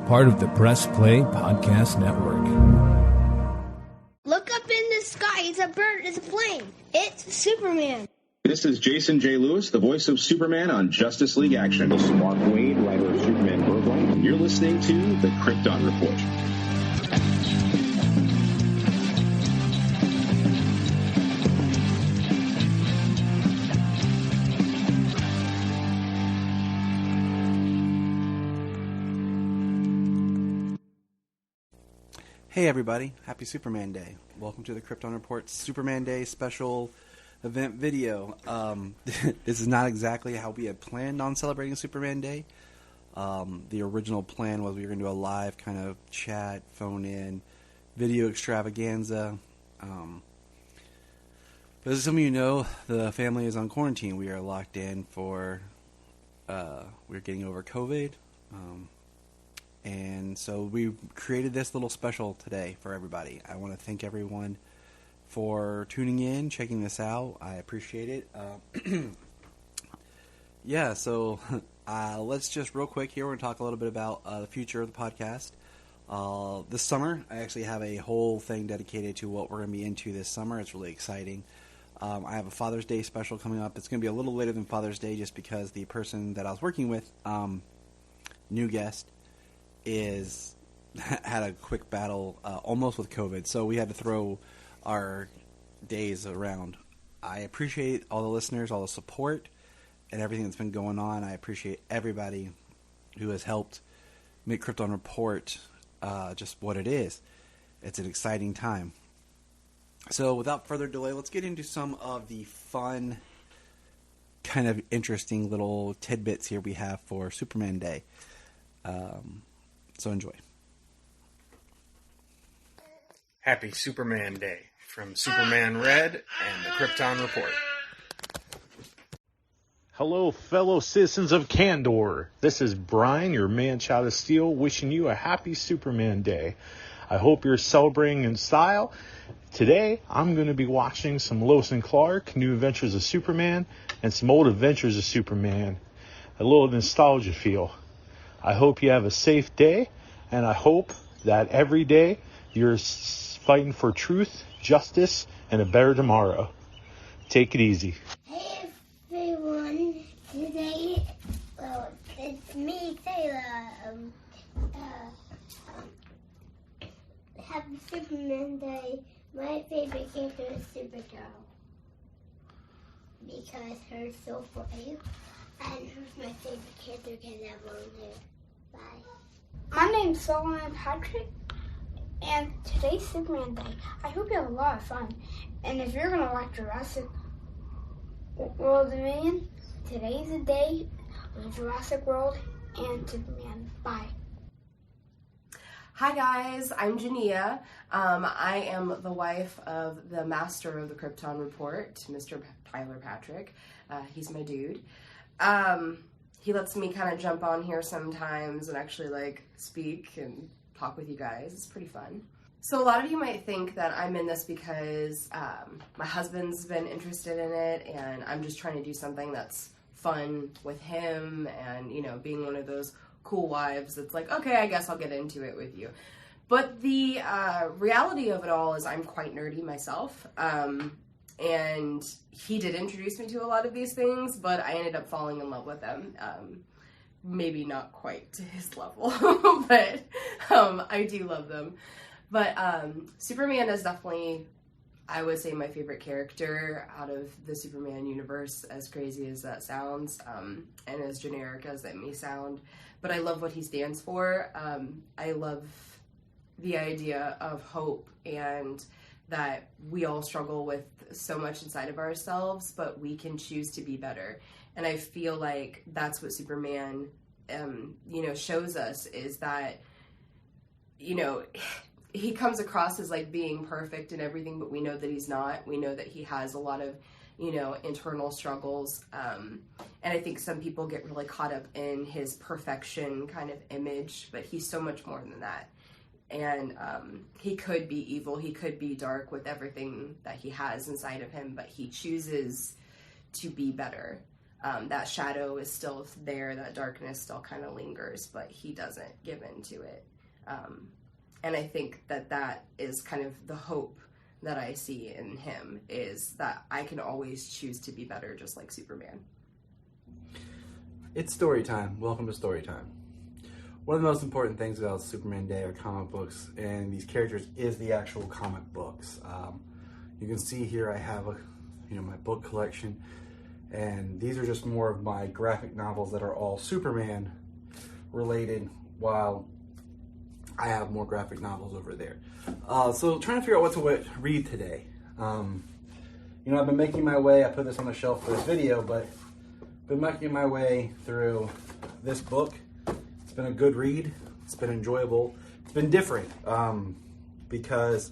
part of the Press Play Podcast Network. Look up in the sky. It's a bird. It's a plane. It's Superman. This is Jason J. Lewis, the voice of Superman on Justice League Action. This is Mark Wade, writer of Superman Birthright. You're listening to the Krypton Report. Hey everybody, happy Superman Day. Welcome to the Krypton Report Superman Day special event video. This is not exactly how we had planned on celebrating Superman Day. The original plan was we were going to do a live kind of chat, phone in, video extravaganza. But as some of you know, the family is on quarantine. We are locked in for, we're getting over COVID. And so we created this little special today for everybody. I want to thank everyone for tuning in, checking this out. I appreciate it. Yeah, so let's just real quick here, we're going to talk a little bit about the future of the podcast. This summer, I actually have a whole thing dedicated to what we're going to be into this summer. It's really exciting. I have a Father's Day special coming up. It's going to be a little later than Father's Day just because the person that I was working with, new guest, had a quick battle almost with COVID, so we had to throw our days around. I appreciate all the listeners, all the support, and everything that's been going on. I appreciate everybody who has helped make Krypton Report just what it is. It's an exciting time. So without further delay, let's get into some of the fun, kind of interesting little tidbits here we have for Superman Day. So enjoy. Happy Superman Day from Superman Red and the Krypton Report. Hello, fellow citizens of Candor. This is Bryan, your man-child of steel, wishing you a happy Superman Day. I hope you're celebrating in style. Today, I'm going to be watching some Lois and Clark, New Adventures of Superman, and some Old Adventures of Superman. A little nostalgia feel. I hope you have a safe day, and I hope that every day you're fighting for truth, justice, and a better tomorrow. Take it easy. Hey everyone, today, it's me, Taylor. Happy Superman Day. My favorite character is Supergirl because her so brave. And who's my favorite character because I won't live. Bye. My name's Bryan Patrick, and today's Superman Day. I hope you have a lot of fun. And if you're going to watch Jurassic World Dominion, today's the day of Jurassic World and Superman. Bye. Hi guys, I'm Jania. I am the wife of the master of the Krypton Report, Mr. Tyler Patrick. He's my dude. He lets me kind of jump on here sometimes and actually speak and talk with you guys. It's pretty fun. So a lot of you might think that I'm in this because my husband's been interested in it and I'm just trying to do something that's fun with him and, being one of those cool wives that's like, okay, I guess I'll get into it with you. But the reality of it all is I'm quite nerdy myself. And he did introduce me to a lot of these things, but I ended up falling in love with them. Maybe not quite to his level, but I do love them. But Superman is definitely, I would say, my favorite character out of the Superman universe, as crazy as that sounds, and as generic as that may sound. But I love what he stands for. I love the idea of hope and that we all struggle with so much inside of ourselves, but we can choose to be better. And I feel like that's what Superman, shows us is that, he comes across as being perfect and everything, but we know that he's not. We know that he has a lot of, internal struggles. And I think some people get really caught up in his perfection kind of image, but he's so much more than that. And he could be evil, he could be dark with everything that he has inside of him, but he chooses to be better. that shadow is still there, that darkness still kind of lingers, but he doesn't give in to it. And I think that is kind of the hope that I see in him, is that I can always choose to be better, just like Superman. It's story time. Welcome to story time. One of the most important things about Superman Day or comic books and these characters is the actual comic books. You can see here I have my book collection, and these are just more of my graphic novels that are all Superman related, while I have more graphic novels over there. So trying to figure out what to read today. I've been making my way, I put this on the shelf for this video, but been making my way through this book. It's been a good read. It's been enjoyable. It's been different because,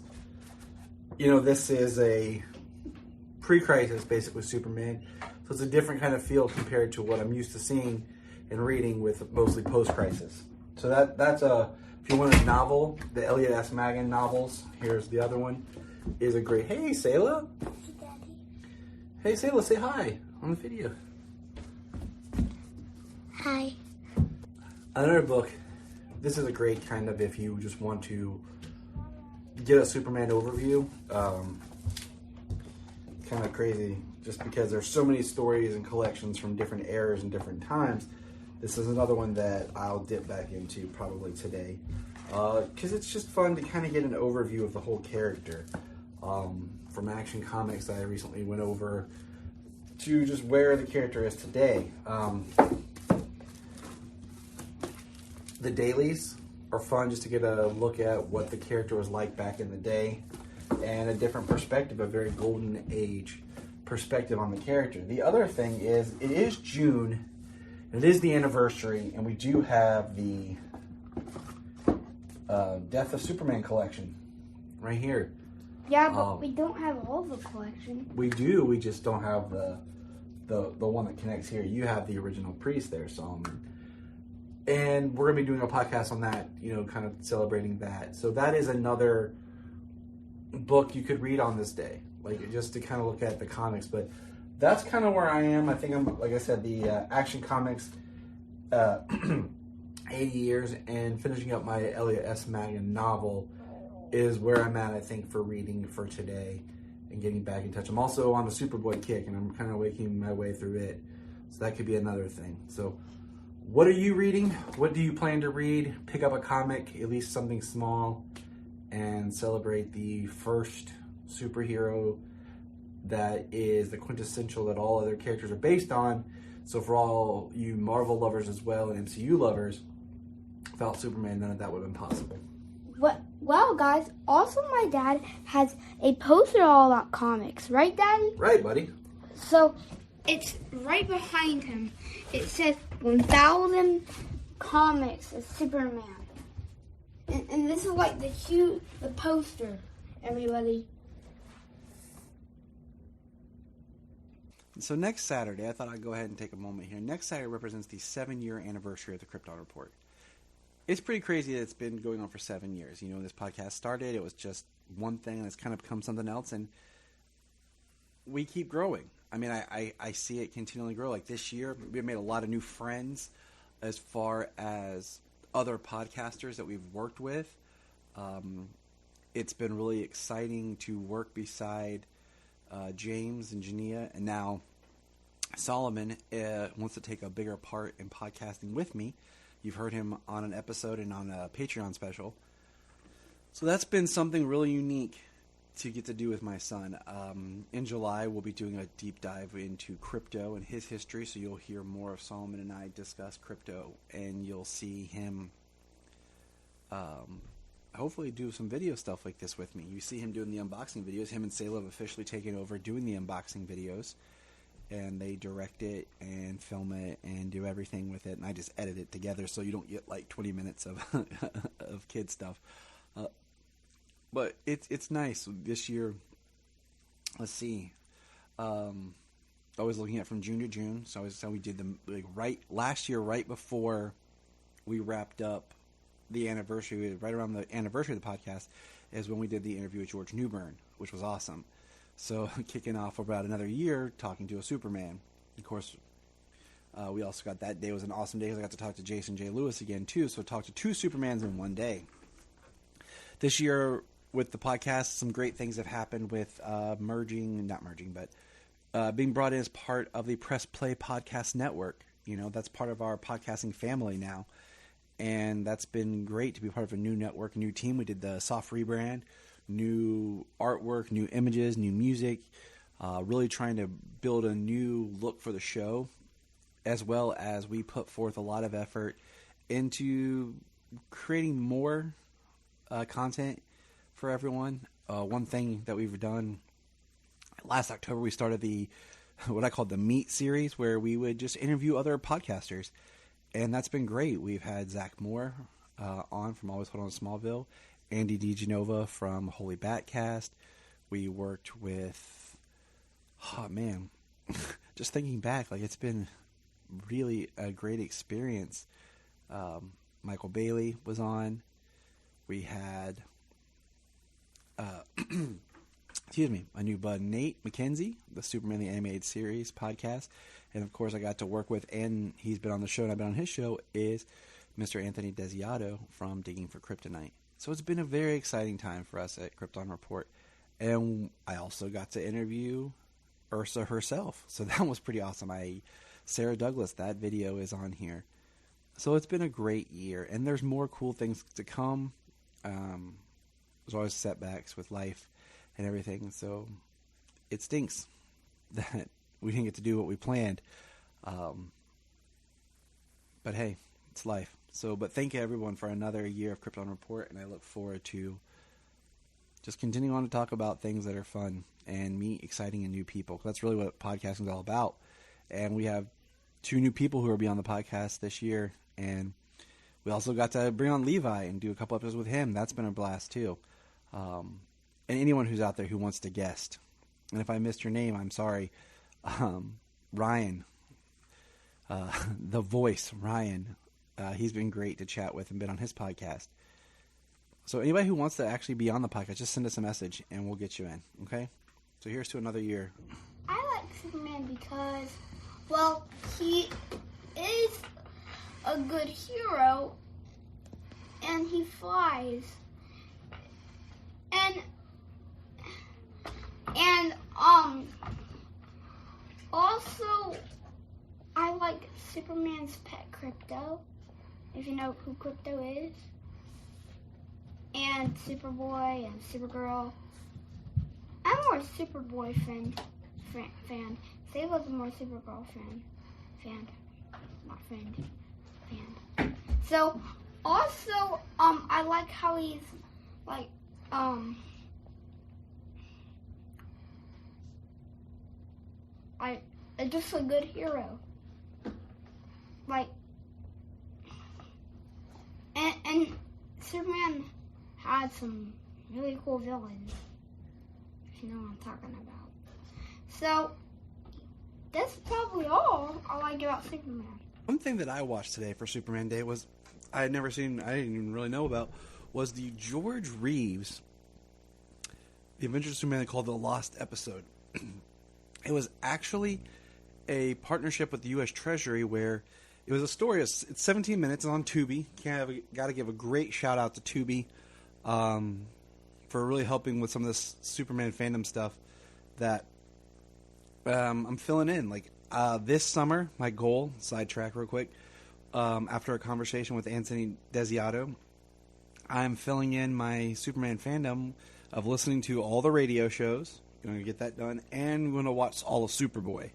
this is a pre-crisis basically Superman. So it's a different kind of feel compared to what I'm used to seeing and reading with mostly post-crisis. So that's if you want a novel, the Elliot S. Magan novels, here's the other one, is a great, hey, Sayla. Hey, Daddy. Hey, Sayla, say hi on the video. Hi. Another book, this is a great kind of, if you just want to get a Superman overview, kind of crazy, just because there's so many stories and collections from different eras and different times. This is another one that I'll dip back into probably today, because it's just fun to kind of get an overview of the whole character. From Action Comics, I recently went over to just where the character is today. The dailies are fun just to get a look at what the character was like back in the day, and a different perspective, a very golden age perspective on the character. The other thing is, it is June, it is the anniversary, and we do have the Death of Superman collection right here. Yeah, but we don't have all the collection. We do, we just don't have the one that connects here. You have the original Priest there, Solomon. And we're going to be doing a podcast on that, kind of celebrating that. So that is another book you could read on this day, like just to kind of look at the comics. But that's kind of where I am. I think I'm, like I said, the Action Comics 80 years and finishing up my Elliot S. Magan novel is where I'm at, I think, for reading for today and getting back in touch. I'm also on the Superboy kick, and I'm kind of making my way through it. So that could be another thing. So what are you reading? What do you plan to read? Pick up a comic, at least something small, and celebrate the first superhero that is the quintessential that all other characters are based on. So for all you Marvel lovers as well and MCU lovers, without Superman, none of that would have been possible. Well, guys, also my dad has a poster all about comics, right, Daddy? Right, buddy. So it's right behind him. It says 1,000 comics of Superman. And this is like the poster, everybody. So next Saturday, I thought I'd go ahead and take a moment here. Next Saturday represents the 7-year anniversary of the Krypton Report. It's pretty crazy that it's been going on for 7 years. When this podcast started, it was just one thing, and it's kind of become something else, and we keep growing. I mean, I see it continually grow. Like this year, we've made a lot of new friends as far as other podcasters that we've worked with. It's been really exciting to work beside James and Jania, and now Solomon wants to take a bigger part in podcasting with me. You've heard him on an episode and on a Patreon special. So that's been something really unique to get to do with my son. In July, we'll be doing a deep dive into crypto and his history, so you'll hear more of Solomon and I discuss crypto, and you'll see him hopefully do some video stuff like this with me. You see him doing the unboxing videos. Him and Sayla have officially taken over doing the unboxing videos, and they direct it and film it and do everything with it, and I just edit it together so you don't get like 20 minutes of of kid stuff. But it's nice this year. Let's see. I was looking at from June to June, so we did them like last year, right before we wrapped up the anniversary, right around the anniversary of the podcast, is when we did the interview with George Newbern, which was awesome. So kicking off about another year talking to a Superman. Of course, We also got that day was an awesome day because I got to talk to Jason J. Lewis again, too. So I talked to 2 Supermans in one day. This year, with the podcast, some great things have happened with being brought in as part of the Press Play Podcast Network. That's part of our podcasting family now. And that's been great to be part of a new network, new team. We did the soft rebrand, new artwork, new images, new music, really trying to build a new look for the show, as well as we put forth a lot of effort into creating more content for everyone. One thing that we've done, last October we started what I called the Meet series, where we would just interview other podcasters. And that's been great. We've had Zach Moore on from Always Hold On to Smallville, Andy DiGenova from Holy Batcast. We worked with, just thinking back, it's been really a great experience. Michael Bailey was on. We had, a new bud, Nate McKenzie, the Superman the Animated Series podcast. And, of course, I got to work with, and he's been on the show and I've been on his show, is Mr. Anthony Desiato from Digging for Kryptonite. So it's been a very exciting time for us at Krypton Report. And I also got to interview Ursa herself. So that was pretty awesome. Sarah Douglas, that video is on here. So it's been a great year. And there's more cool things to come. There's always setbacks with life and everything. So it stinks that we didn't get to do what we planned. But hey, it's life. But thank you everyone for another year of Krypton Report, and I look forward to just continuing on to talk about things that are fun and meet exciting and new people. That's really what podcasting is all about. And we have 2 new people who will be on the podcast this year, and we also got to bring on Levi and do a couple episodes with him. That's been a blast too. And anyone who's out there who wants to guest, and if I missed your name, I'm sorry. Ryan, the voice, Ryan, he's been great to chat with and been on his podcast. So anybody who wants to actually be on the podcast, just send us a message and we'll get you in, okay? So here's to another year. I like Superman because, well, he is a good hero and he flies. And also, I like Superman's pet Krypto, if you know who Krypto is, and Superboy and Supergirl. I'm more Superboy fan. Save was a more Supergirl fan. So, also, I like how he's, just a good hero. And Superman had some really cool villains, if you know what I'm talking about. So, that's probably all I like about Superman. One thing that I watched today for Superman Day was, I didn't even really know about, was the George Reeves, The Adventures of Superman, called The Lost Episode. It was actually a partnership with the U.S. Treasury where it was a story. It's 17 minutes on Tubi. Got to give a great shout out to Tubi for really helping with some of this Superman fandom stuff that I'm filling in. This summer, my goal, sidetrack real quick, after a conversation with Anthony Desiato, I'm filling in my Superman fandom of listening to all the radio shows. Going to get that done, and I'm going to watch all of Superboy.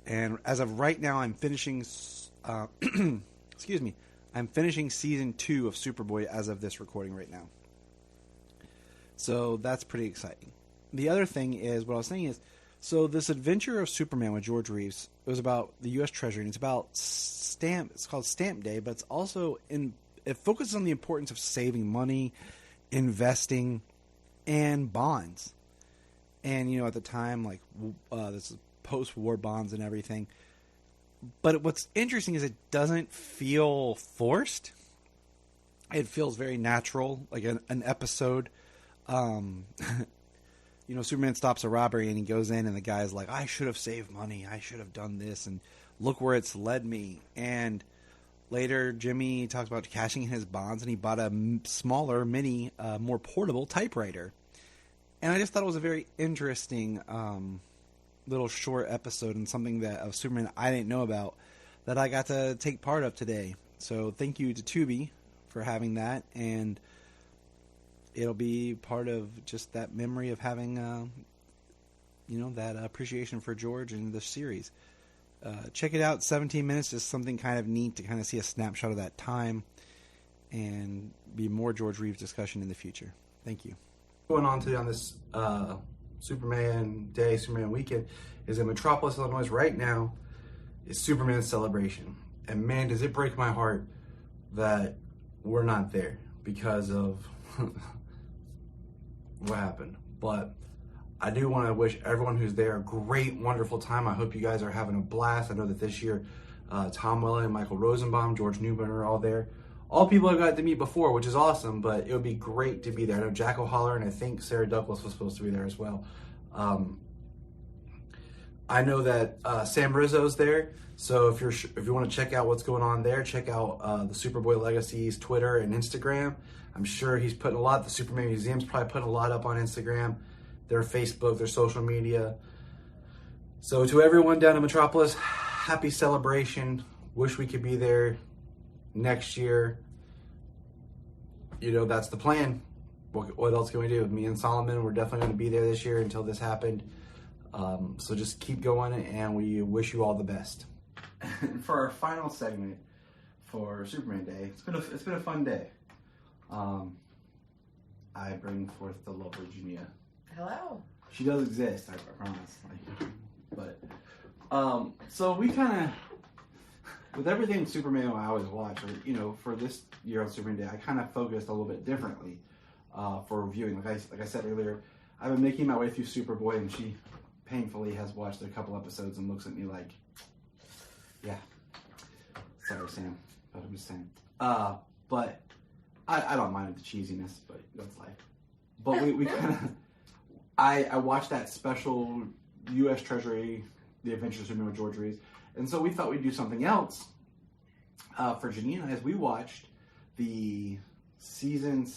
And as of right now, I'm finishing. I'm finishing season 2 of Superboy as of this recording right now. So that's pretty exciting. The other thing is, what I was saying is, so this adventure of Superman with George Reeves, it was about the U.S. Treasury, and it's about it's called Stamp Day, but it's also it focuses on the importance of saving money, investing, and bonds. And, at the time, this is post-war bonds and everything. But what's interesting is it doesn't feel forced. It feels very natural, like an episode. Superman stops a robbery and he goes in and the guy's like, I should have saved money. I should have done this. And look where it's led me. And later, Jimmy talked about cashing in his bonds, and he bought a smaller, mini, more portable typewriter. And I just thought it was a very interesting little short episode, and something that of Superman I didn't know about that I got to take part of today. So thank you to Tubi for having that, and it'll be part of just that memory of having, that appreciation for George in the series. Check it out, 17 minutes, just something kind of neat to kind of see a snapshot of that time and be more George Reeves discussion in the future. Thank you. Going on today on this Superman Day, Superman Weekend, is in Metropolis, Illinois. Right now is Superman Celebration. And man, does it break my heart that we're not there because of what happened. But I do want to wish everyone who's there a great, wonderful time. I hope you guys are having a blast. I know that this year, Tom Welling, Michael Rosenbaum, George Newbern are all there. All people I've got to meet before, which is awesome, but it would be great to be there. I know Jack O'Holler and I think Sarah Douglas was supposed to be there as well. I know that Sam Rizzo's there, so if you want to check out what's going on there, check out the Superboy Legacy's Twitter and Instagram. I'm sure he's putting a lot. The Superman Museum's probably putting a lot up on Instagram, their Facebook, their social media. So to everyone down in Metropolis, happy celebration. Wish we could be there next year. That's the plan. What else can we do? Me and Solomon, we're definitely going to be there this year until this happened. So just keep going, and we wish you all the best. And for our final segment for Superman Day, it's been a fun day. I bring forth the lovely Jania. Hello. She does exist, I promise. So we kind of, with everything Superman I always watch, for this year on Superman Day, I kind of focused a little bit differently for reviewing. Like I said earlier, I've been making my way through Superboy, and she painfully has watched a couple episodes and looks at me like, yeah, sorry Sam, but I'm just saying. But I don't mind the cheesiness, but that's life. But we kind of, I watched that special U.S. Treasury, The Adventures of Superman with George Reeves, and so we thought we'd do something else for Janine and I, as we watched the season 6.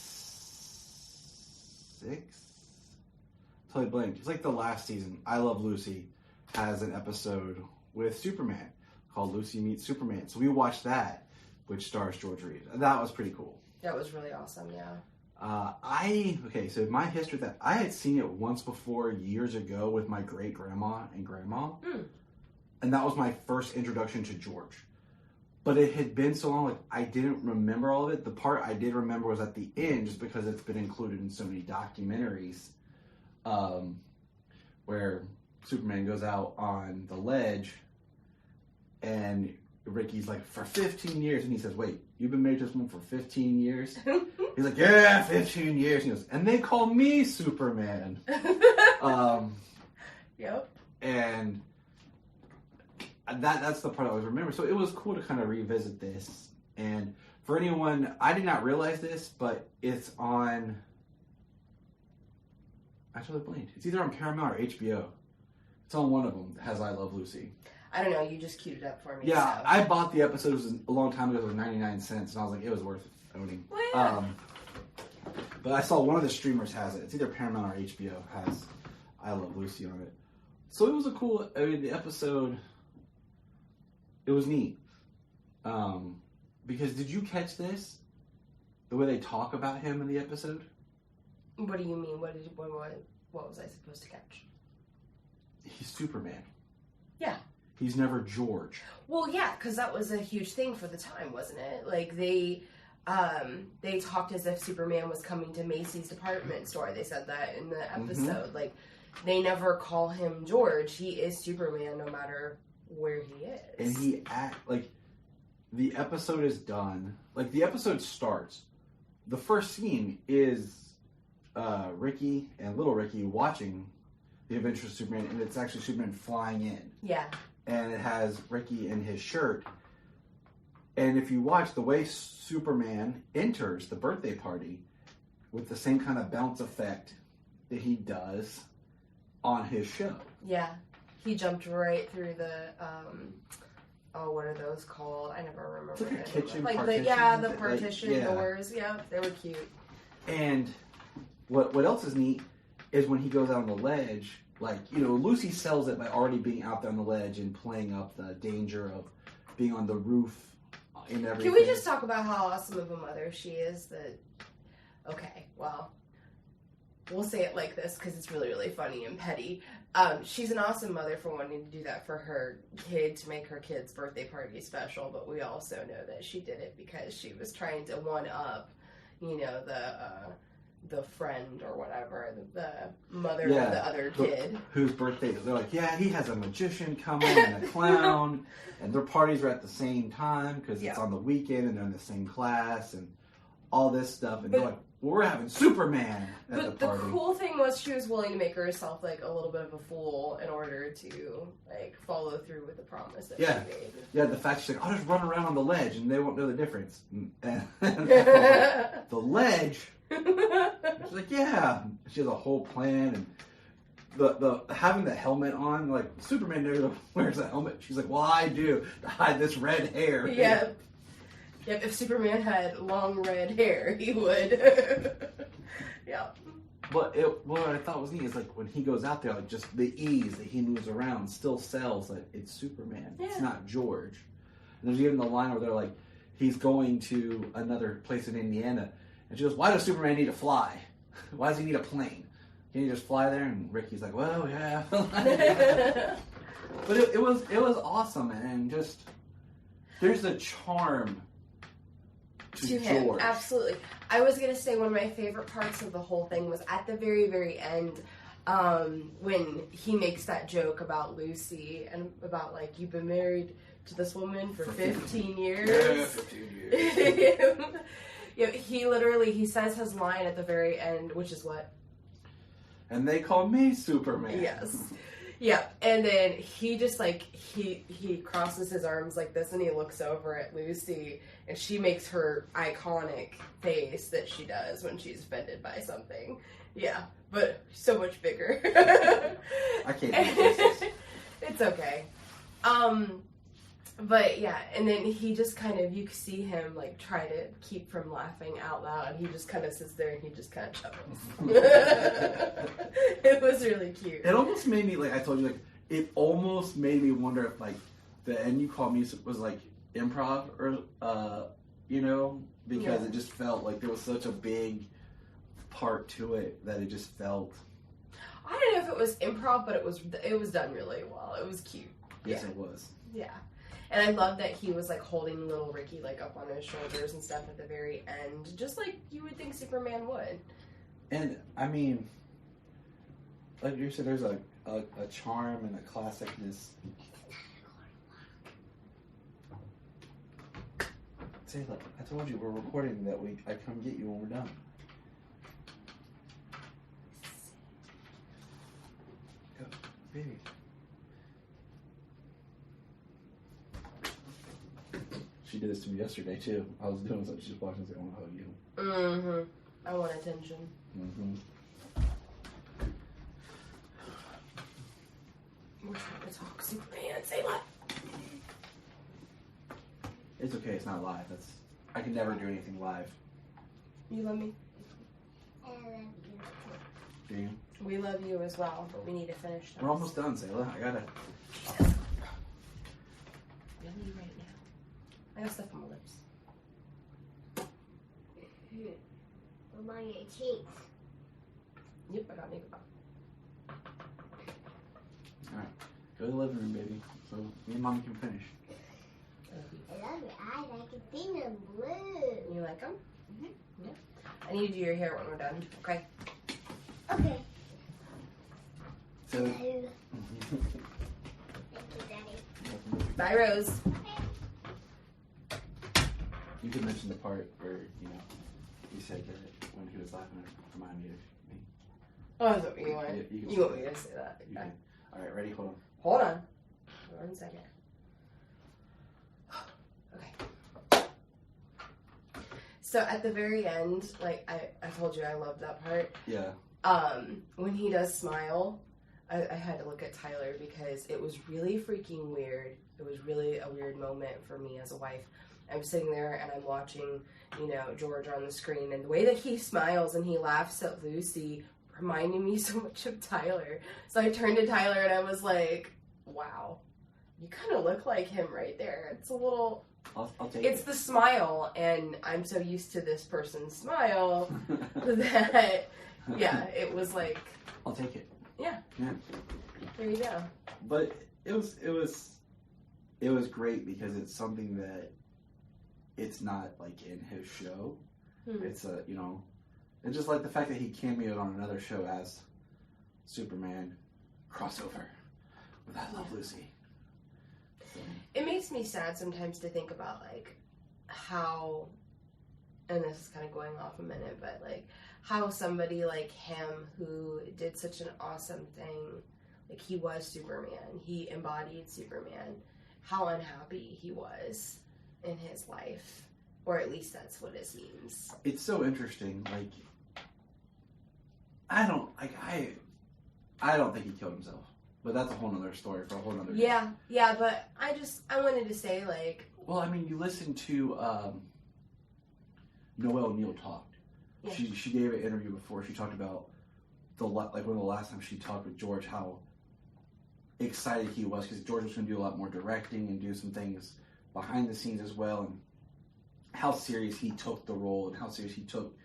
Totally blanked. It's like the last season. I Love Lucy has an episode with Superman called Lucy Meets Superman. So we watched that, which stars George Reeves. And that was pretty cool. That was really awesome, yeah. So my history that I had seen it once before years ago with my great grandma and grandma. And that was my first introduction to George. But it had been so long, I didn't remember all of it. The part I did remember was at the end, just because it's been included in so many documentaries. Where Superman goes out on the ledge and Ricky's like, for 15 years, and he says, wait, you've been married to this woman for 15 years? He's like, yeah, 15 years. And he goes, and they call me Superman. Yep. And that's the part I always remember. So it was cool to kind of revisit this. And for anyone, I did not realize this, but it's on, actually blamed. It's either on Paramount or HBO. It's on one of them that has I Love Lucy. I don't know, you just queued it up for me. Yeah, so. I bought the episodes a long time ago. It was 99 cents, and I was like, it was worth owning. Well, yeah. But I saw one of the streamers has it. It's either Paramount or HBO has I Love Lucy on it. So it was a cool, the episode, it was neat. Because did you catch this? The way they talk about him in the episode? What do you mean? What was I supposed to catch? He's Superman. Yeah. He's never George. Well, yeah, because that was a huge thing for the time, wasn't it? Like, they talked as if Superman was coming to Macy's department store. They said that in the episode. Mm-hmm. Like, they never call him George. He is Superman no matter where he is. And he the episode is done. Like, the episode starts. The first scene is Ricky and Little Ricky watching The Adventures of Superman, and it's actually Superman flying in. Yeah. And it has Ricky in his shirt. And if you watch the way Superman enters the birthday party with the same kind of bounce effect that he does on his show. Yeah. He jumped right through the what are those called? I never remember. It's like a it. kitchen like partition. the partition doors. Yeah, they were cute. And what else is neat is when he goes out on the ledge, like, Lucy sells it by already being out there on the ledge and playing up the danger of being on the roof and everything. Can we just talk about how awesome of a mother she is? Okay, well, we'll say it like this because it's really, really funny and petty. She's an awesome mother for wanting to do that for her kid, to make her kid's birthday party special, but we also know that she did it because she was trying to one-up, the friend or whatever, the mother of the other kid. Whose birthday, they're like, yeah, he has a magician coming and a clown, and their parties are at the same time because it's on the weekend and they're in the same class and all this stuff. And they're like, well, we're having Superman at the party. The cool thing was she was willing to make herself like a little bit of a fool in order to like follow through with the promise that she made. Yeah, the fact she's like, I'll just run around on the ledge and they won't know the difference. And the ledge, she's like, yeah. She has a whole plan, and the having the helmet on, like, Superman never wears a helmet. She's like, well, I do, to hide this red hair. Yep. Yep, if Superman had long red hair, he would. Yeah. But what I thought was neat is, like, when he goes out there, like, just the ease that he moves around still sells that it's Superman. Yeah. It's not George. And there's even the line where they're like, he's going to another place in Indiana. And she goes, why does Superman need to fly? Why does he need a plane? Can he just fly there? And Ricky's like, well, yeah. But it was awesome. And just, there's a charm to him, George. Absolutely. I was gonna say one of my favorite parts of the whole thing was at the very, very end, when he makes that joke about Lucy and about, like, you've been married to this woman for 15 years. Yeah, 15 years. Yeah, he says his line at the very end, which is what? And they call me Superman. Yes. Yeah, and then he just, like, he crosses his arms like this, and he looks over at Lucy, and she makes her iconic face that she does when she's offended by something. Yeah, but so much bigger. I can't do this. It's okay. But yeah, and then he just kind of, you see him, like, try to keep from laughing out loud. He just kind of sits there and he just kind of chuckles. It was really cute. It almost made me, like I told you, like, it almost made me wonder if, like, the end you called me was, like, improv or, because it just felt like there was such a big part to it that it just felt. I don't know if it was improv, but it was done really well. It was cute. Yes, it was. Yeah. And I love that he was, like, holding little Ricky, like, up on his shoulders and stuff at the very end, just like you would think Superman would. And, I mean, like you said, there's a charm and a classicness. Say, look, I told you we're recording that week. I come get you when we're done. Go, baby. She did this to me yesterday, too. I was doing something. She just walked in and said, I want to hug you. Mm-hmm. I want attention. Mm-hmm. We're trying to talk Superman. Say what? It's okay. It's not live. I can never do anything live. You love me? I love you. Do you? We love you as well, but we need to finish this. We're almost done, Sayla. I gotta... Really right now? I got stuff on my lips. I'm on your cheeks. Yep, I got makeup on. Alright. Go to the living room, baby. So me and Mommy can finish. I love your eyes. I can see them blue. You like them? Mm-hmm. Yeah. I need to do your hair when we're done. Okay. Okay. So... Thank you, Daddy. Bye, Rose. You could mention the part where, you said that when he was laughing at reminded me of me. Oh, that's what you want. Yeah, you want me to say that. Okay. Alright, ready? Hold on. Hold on. 1 second. Okay. So at the very end, like I told you I loved that part. Yeah. When he does smile, I had to look at Tyler because it was really freaking weird. It was really a weird moment for me as a wife. I'm sitting there and I'm watching, George on the screen, and the way that he smiles and he laughs at Lucy reminding me so much of Tyler. So I turned to Tyler and I was like, wow, you kind of look like him right there. It's a little... I'll take it. It's the smile, and I'm so used to this person's smile that, yeah, it was like... I'll take it. Yeah. There you go. But it was great because it's something that it's not like in his show. It's and just like the fact that he cameoed on another show as Superman crossover with I Love Lucy. So. It makes me sad sometimes to think about like how, and this is kind of going off a minute, but like how somebody like him who did such an awesome thing, like he was Superman, he embodied Superman, how unhappy he was in his life, or at least that's what it seems. It's so interesting. Like, I don't think he killed himself, but that's a whole other story for a whole other day. Yeah, but I wanted to say like. Well, I mean, you listen to Noelle Neal talked. Yeah. She gave an interview before. She talked about one of the last times she talked with George, how excited he was because George was going to do a lot more directing and do some things behind the scenes as well, and how serious he took the role and how serious he took.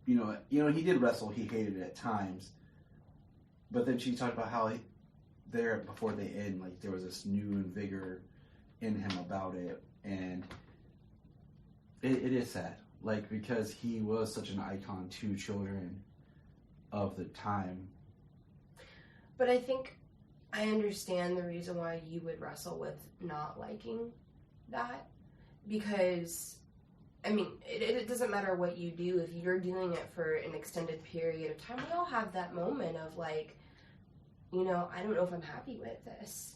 He did wrestle. He hated it at times, but then she talked about how before they end, like there was this new vigor in him about it, and it is sad, like because he was such an icon to children of the time. But I think I understand the reason why you would wrestle with not liking that, because I mean, it doesn't matter what you do. If you're doing it for an extended period of time, we all have that moment of like, I don't know if I'm happy with this.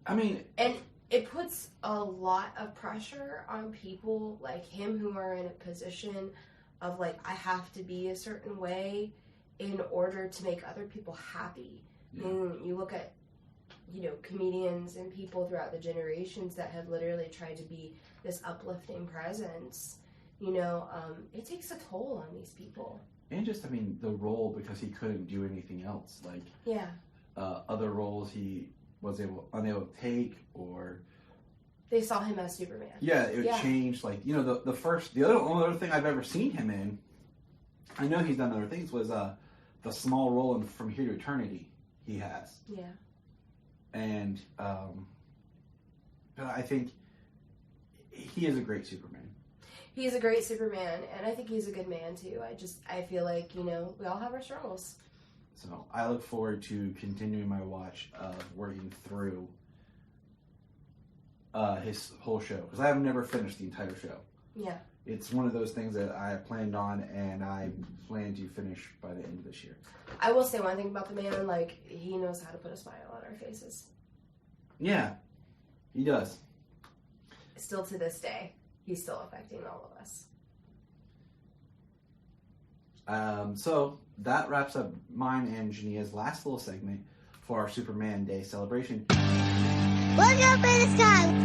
I mean... And it puts a lot of pressure on people like him who are in a position of like, I have to be a certain way in order to make other people happy. Yeah. And you look at, comedians and people throughout the generations that have literally tried to be this uplifting presence, it takes a toll on these people. And just, the role, because he couldn't do anything else. Like, yeah. Other roles he was unable to take, or... They saw him as Superman. Yeah, it changed. Like, the only other thing I've ever seen him in, I know he's done other things, was the small role in From Here to Eternity he has. Yeah. And, but I think he is a great Superman. He's a great Superman, and I think he's a good man, too. I feel like, we all have our struggles. So, I look forward to continuing my watch of working through his whole show, because I have never finished the entire show. Yeah. It's one of those things that I planned on, and I plan to finish by the end of this year. I will say one thing about the man, like, he knows how to put a smile on our faces. Yeah, he does. Still to this day, he's still affecting all of us. So, that wraps up mine and Jania's last little segment for our Superman Day celebration. Look up in the sky!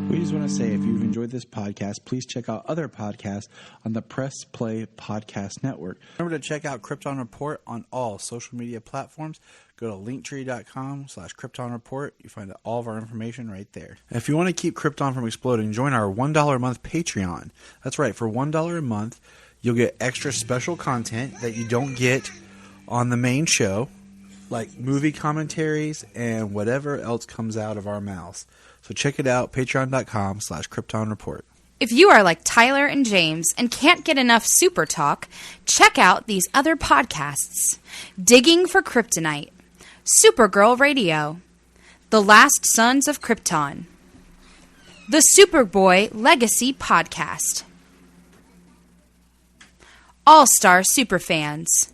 We just want to say, if you've enjoyed this podcast, please check out other podcasts on the Press Play Podcast Network. Remember to check out Krypton Report on all social media platforms. Go to linktree.com/Krypton Report. You find all of our information right there. If you want to keep Krypton from exploding, join our $1 a month Patreon. That's right, for $1 a month, you'll get extra special content that you don't get on the main show, like movie commentaries and whatever else comes out of our mouths. So check it out, patreon.com/Krypton Report. If you are like Tyler and James and can't get enough super talk, check out these other podcasts. Digging for Kryptonite, Supergirl Radio, The Last Sons of Krypton, the Superboy Legacy Podcast, All-Star Superfans,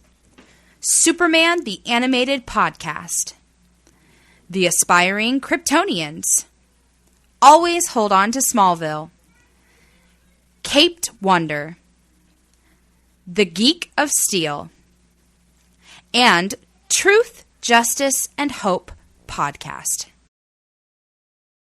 Superman the Animated Podcast, The Aspiring Kryptonians, Always Hold On to Smallville, Caped Wonder, The Geek of Steel, and Truth, Justice, and Hope podcast.